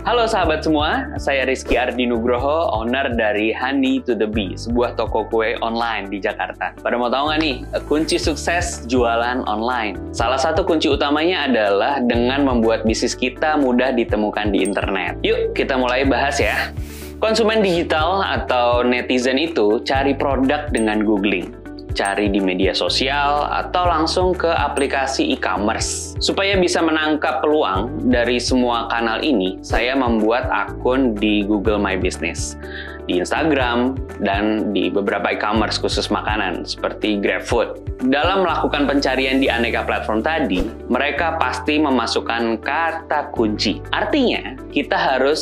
Halo sahabat semua, saya Rizky Ardi Nugroho, owner dari Honey to the Bee, sebuah toko kue online di Jakarta. Pada mau tahu nggak nih, kunci sukses jualan online? Salah satu kunci utamanya adalah dengan membuat bisnis kita mudah ditemukan di internet. Yuk, kita mulai bahas ya. Konsumen digital atau netizen itu cari produk dengan googling. Cari di media sosial atau langsung ke aplikasi e-commerce. Supaya bisa menangkap peluang dari semua kanal ini, saya membuat akun di Google My Business, di Instagram, dan di beberapa e-commerce khusus makanan seperti GrabFood. Dalam melakukan pencarian di aneka platform tadi, mereka pasti memasukkan kata kunci. Artinya, kita harus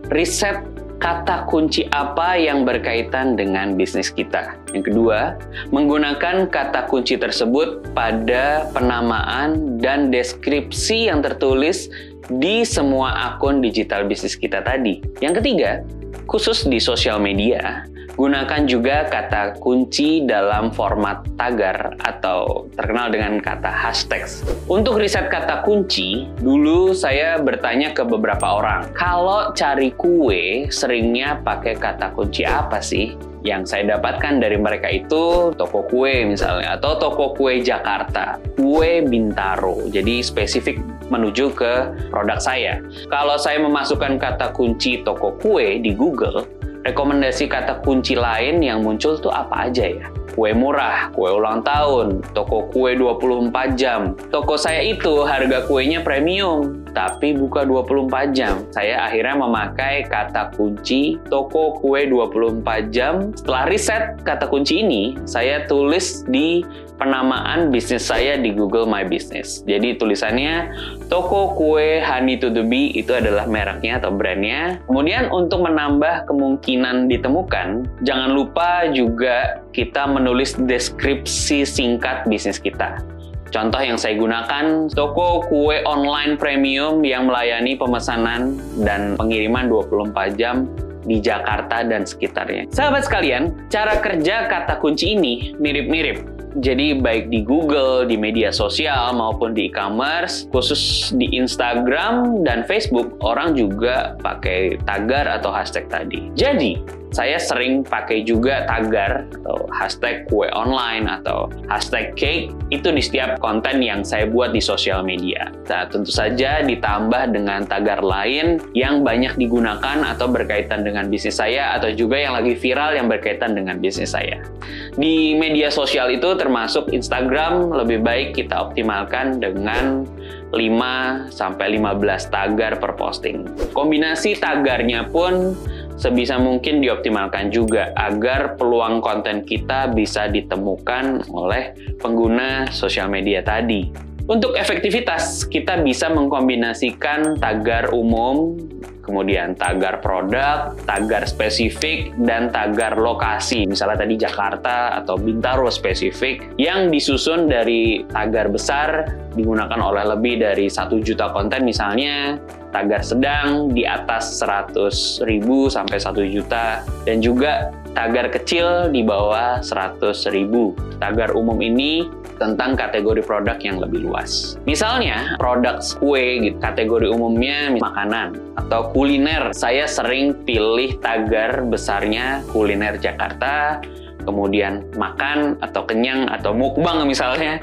riset kata kunci apa yang berkaitan dengan bisnis kita. Yang kedua, menggunakan kata kunci tersebut pada penamaan dan deskripsi yang tertulis di semua akun digital bisnis kita tadi. Yang ketiga, khusus di sosial media, gunakan juga kata kunci dalam format tagar atau terkenal dengan kata hashtags. Untuk riset kata kunci, dulu saya bertanya ke beberapa orang, kalau cari kue seringnya pakai kata kunci apa sih? Yang saya dapatkan dari mereka itu toko kue misalnya, atau toko kue Jakarta, kue Bintaro. Jadi spesifik menuju ke produk saya. Kalau saya memasukkan kata kunci toko kue di Google, rekomendasi kata kunci lain yang muncul tuh apa aja ya? Kue murah, kue ulang tahun, toko kue 24 jam. Toko saya itu harga kuenya premium, tapi buka 24 jam. Saya akhirnya memakai kata kunci toko kue 24 jam. Setelah riset kata kunci ini, saya tulis di penamaan bisnis saya di Google My Business. Jadi tulisannya toko kue Honey to the Bee itu adalah mereknya atau brandnya. Kemudian untuk menambah kemungkinan ditemukan, jangan lupa juga kita menulis deskripsi singkat bisnis kita. Contoh yang saya gunakan, toko kue online premium yang melayani pemesanan dan pengiriman 24 jam di Jakarta dan sekitarnya. Sahabat sekalian, cara kerja kata kunci ini mirip-mirip. Jadi baik di Google, di media sosial, maupun di e-commerce, khusus di Instagram dan Facebook, orang juga pakai tagar atau hashtag tadi. Jadi, saya sering pakai juga tagar atau hashtag kue online atau hashtag cake itu di setiap konten yang saya buat di sosial media. Nah, tentu saja ditambah dengan tagar lain yang banyak digunakan atau berkaitan dengan bisnis saya atau juga yang lagi viral yang berkaitan dengan bisnis saya. Di media sosial itu termasuk Instagram, lebih baik kita optimalkan dengan 5-15 tagar per posting. Kombinasi tagarnya pun sebisa mungkin dioptimalkan juga agar peluang konten kita bisa ditemukan oleh pengguna sosial media tadi. Untuk efektivitas, kita bisa mengkombinasikan tagar umum, kemudian tagar produk, tagar spesifik, dan tagar lokasi. Misalnya tadi Jakarta atau Bintaro spesifik yang disusun dari tagar besar digunakan oleh lebih dari 1 juta konten misalnya, tagar sedang di atas 100.000 sampai 1 juta, dan juga tagar kecil di bawah 100.000. Tagar umum ini tentang kategori produk yang lebih luas. Misalnya, produk kue, gitu, kategori umumnya makanan atau kuliner. Saya sering pilih tagar besarnya kuliner Jakarta, kemudian makan atau kenyang atau mukbang misalnya.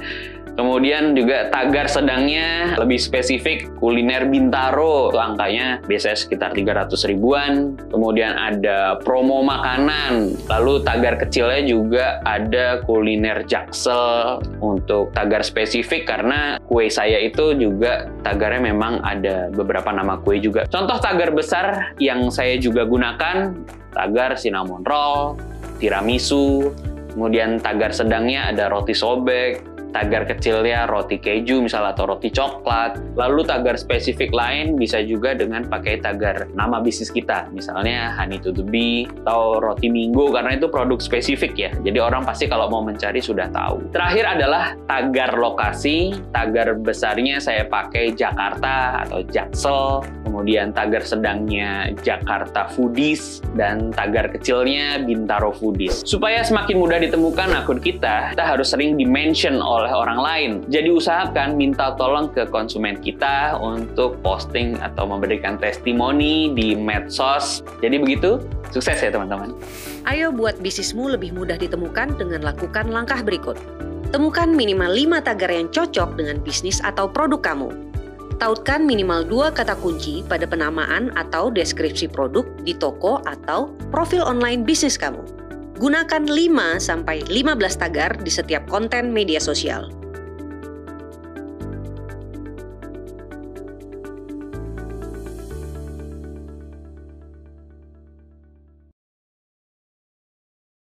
Kemudian juga tagar sedangnya lebih spesifik kuliner Bintaro, itu angkanya biasanya sekitar 300 ribuan. Kemudian ada promo makanan, lalu tagar kecilnya juga ada kuliner Jaksel untuk tagar spesifik karena kue saya itu juga tagarnya memang ada beberapa nama kue juga. Contoh tagar besar yang saya juga gunakan, tagar cinnamon roll, tiramisu, kemudian tagar sedangnya ada roti sobek, tagar kecilnya roti keju misalnya atau roti coklat. Lalu tagar spesifik lain bisa juga dengan pakai tagar nama bisnis kita, misalnya Honey to the Bee atau roti Minggu karena itu produk spesifik ya. Jadi orang pasti kalau mau mencari sudah tahu. Terakhir adalah tagar lokasi. Tagar besarnya saya pakai Jakarta atau Jaksel, kemudian tagar sedangnya Jakarta Foodies, dan tagar kecilnya Bintaro Foodies. Supaya semakin mudah ditemukan akun kita harus sering di-mention oleh oleh orang lain. Jadi usahakan minta tolong ke konsumen kita untuk posting atau memberikan testimoni di medsos. Jadi begitu, sukses ya teman-teman. Ayo buat bisnismu lebih mudah ditemukan dengan lakukan langkah berikut. Temukan minimal 5 tagar yang cocok dengan bisnis atau produk kamu. Tautkan minimal 2 kata kunci pada penamaan atau deskripsi produk di toko atau profil online bisnis kamu. Gunakan 5-15 tagar di setiap konten media sosial.